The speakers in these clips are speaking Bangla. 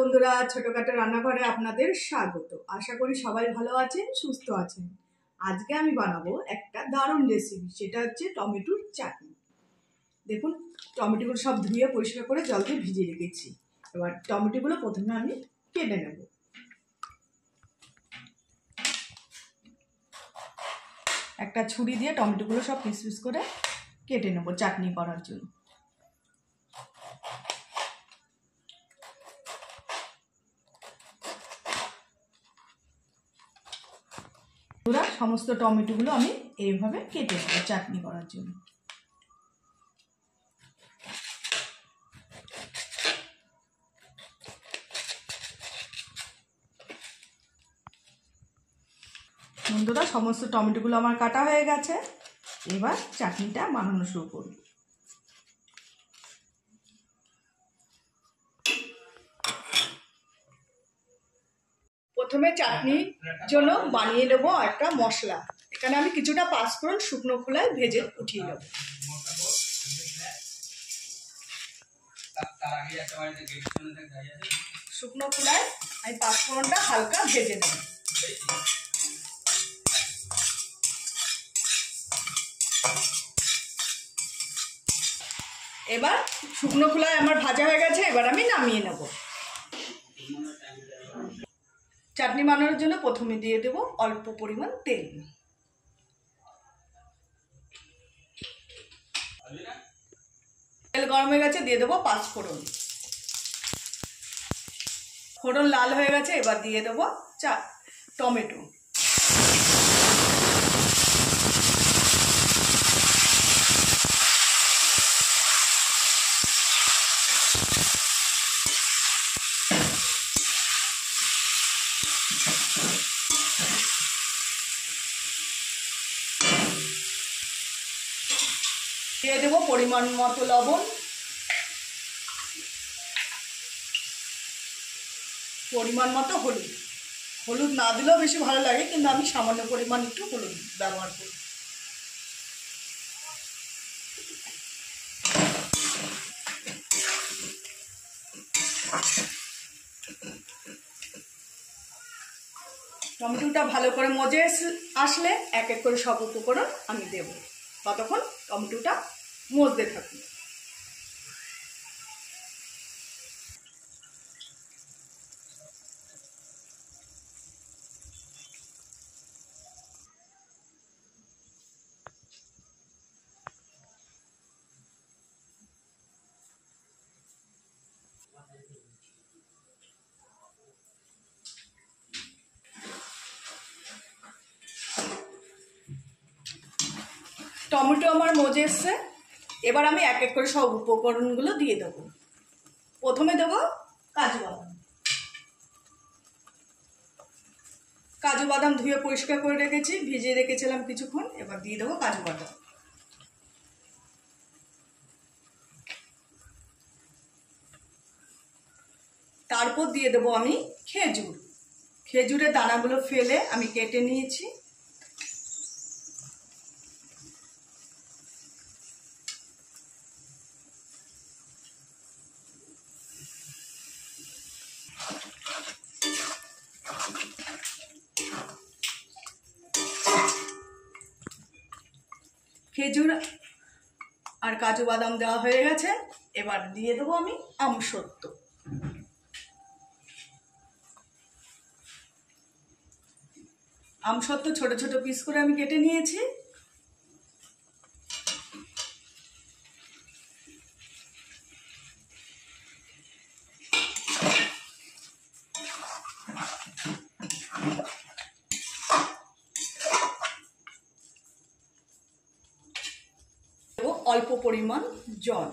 বন্ধুরা, ছোটখাটো রান্নাঘরে আপনাদের স্বাগত। আশা করি সবাই ভালো আছেন, সুস্থ আছেন। আজকে আমি বানাবো একটা দারুণ রেসিপি, সেটা হচ্ছে টমেটোর চাটনি। দেখুন, টমেটোগুলো সব ধুয়ে পরিষ্কার করে জল দিয়ে ভিজিয়ে রেখেছি। এবার টমেটোগুলো প্রথমে আমি কেটে নেব। একটা ছুরি দিয়ে টমেটোগুলো সব পিস পিস করে কেটে নেব চাটনি করার জন্য। সমস্ত টমেটোগুলো আমি এইভাবে কেটে নেব চাটনি করার জন্য। বন্ধুরা, সমস্ত টমেটোগুলো আমার কাটা হয়ে গেছে। এবার চাটনিটা বানানো শুরু করব। প্রথমে চাটনির জন্য বানিয়ে নেব একটা মশলা। এখানে আমি কিছুটা পাঁচফোড়ন শুকনো খোলায় ভেজে উঠিয়ে নেব। শুকনো খোলায় আমি পাঁচফোড়নটা হালকা ভেজে নেব। এবার শুকনো খোলায় আমার ভাজা হয়ে গেছে, এবার আমি নামিয়ে নেব। চাটনি বানানোর জন্য প্রথমে দিয়ে দেব অল্প পরিমাণ তেল। তেল গরম হয়ে গেছে, দিয়ে দেবো পাঁচফোড়ন। ফোড়ন লাল হয়ে গেছে, এবার দিয়ে দেবো টমেটো। দিয়ে দেবো পরিমাণ মতো লবণ, পরিমাণ মতো হলুদ। হলুদ না দিলেও বেশি ভালো লাগে, কিন্তু আমি সামান্য পরিমাণ একটু হলুদ ব্যবহার করি। টমেটোটা ভালো করে মজে আসলে এক এক করে সব উপকরণ আমি দেব। ততক্ষণ টমেটোটা মজতে থাকুন। টমেটো আমার মজে এসছে, এবার আমি এক এক করে সব উপকরণগুলো দিয়ে দেবো। প্রথমে দেবো কাজু বাদাম। কাজু বাদাম ধুয়ে পরিষ্কার করে রেখেছি, ভিজিয়ে রেখেছিলাম কিছুক্ষণ। এবার দিয়ে দেবো কাজু বাদাম। তারপর দিয়ে দেবো আমি খেজুর। খেজুরের দানাগুলো ফেলে আমি কেটে নিয়েছি। খেজুর আর কাজু বাদাম দেওয়া হয়ে গেছে, এবার দিয়ে দেবো আমি আমসত্ত্ব। আমসত্ত্ব ছোট ছোট পিস করে আমি কেটে নিয়েছি। অল্প পরিমাণ জল।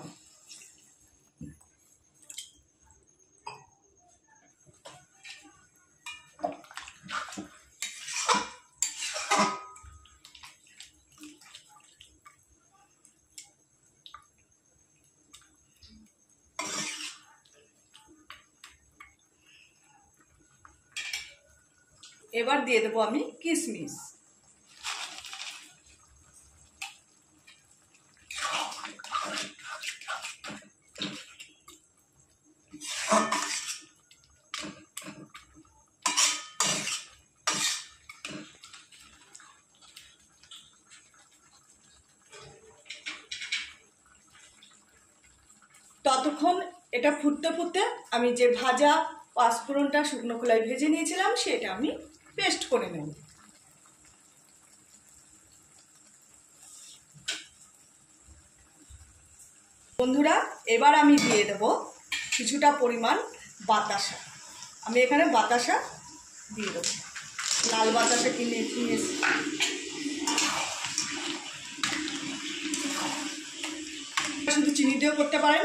এবার দিয়ে দেবো আমি কিশমিশ। ততক্ষণ এটা ফুটতে ফুটতে আমি যে ভাজা পাঁচফোড়নটা শুকনো খোলায় ভেজে নিয়েছিলাম সেটা আমি পেস্ট করে নেব। বন্ধুরা, এবার আমি দিয়ে দেব কিছুটা পরিমাণ বাতাসা। আমি এখানে বাতাসা দিয়ে দেবো, লাল বাতাসা কিনে নিয়েছি। শুধু চিনি দিয়েও করতে পারেন,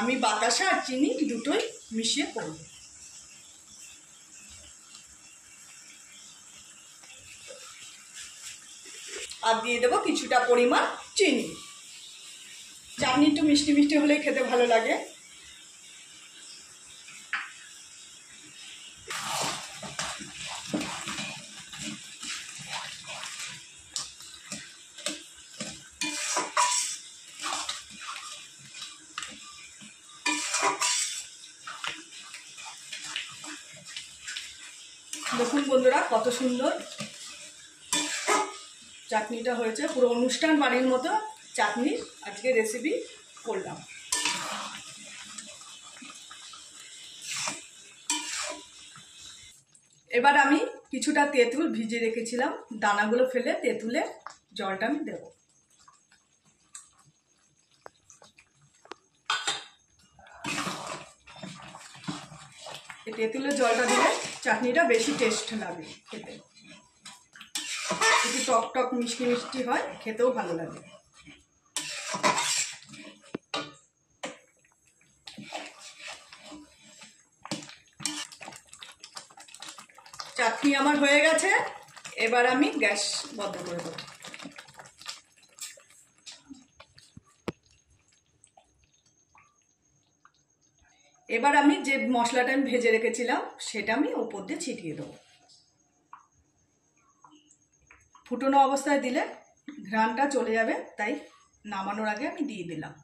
আমি বাতাসা আর চিনি দুটোই মিশিয়ে করব। আর দিয়ে দেবো কিছুটা পরিমাণ চিনি। চাটনি একটু মিষ্টি মিষ্টি হলেই খেতে ভালো লাগে। দেখুন বন্ধুরা, কত সুন্দর চাটনিটা হয়েছে। পুরো অনুষ্ঠান বাড়ির মতো চাটনি আজকে রেসিপি করলাম। এবার আমি কিছুটা তেঁতুল ভিজিয়ে রেখেছিলাম, দানাগুলো ফেলে তেঁতুলের জলটা আমি দেব। তেঁতুলের জলটা দিলে চাটনিটা বেশি টেস্ট লাগে খেতে, একটু টক টক মিষ্টি মিষ্টি হয়, খেতেও ভালো লাগে। চাটনি আমার হয়ে গেছে, এবার আমি গ্যাস বন্ধ করে দেবো। এবার আমি যে মশলাটা আমি ভেজে রেখেছিলাম সেটা আমি উপর দিয়ে ছিটিয়ে দেবো। ফুটনো অবস্থায় দিলে ঘ্রাণটা চলে যাবে, তাই নামানোর আগে আমি দিয়ে দিলাম।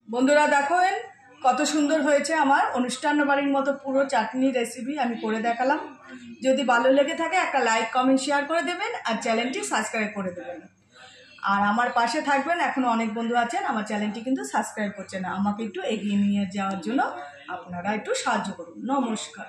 বন্ধুরা দেখেন কত সুন্দর হয়েছে আমার অনুষ্ঠান বাড়ির মতো পুরো চাটনি রেসিপি আমি করে দেখালাম। যদি ভালো লেগে থাকে একটা লাইক কমেন্ট শেয়ার করে দেবেন আর চ্যানেলটি সাবস্ক্রাইব করে দেবেন। আর আমার পাশে থাকবেন, এখনো অনেক বন্ধু আছেন আমার চ্যানেলটি কিন্তু সাবস্ক্রাইব করছে না, আমাকে একটু এগিয়ে নিয়ে যাওয়ার জন্য আপনারা একটু সাহায্য করুন। নমস্কার।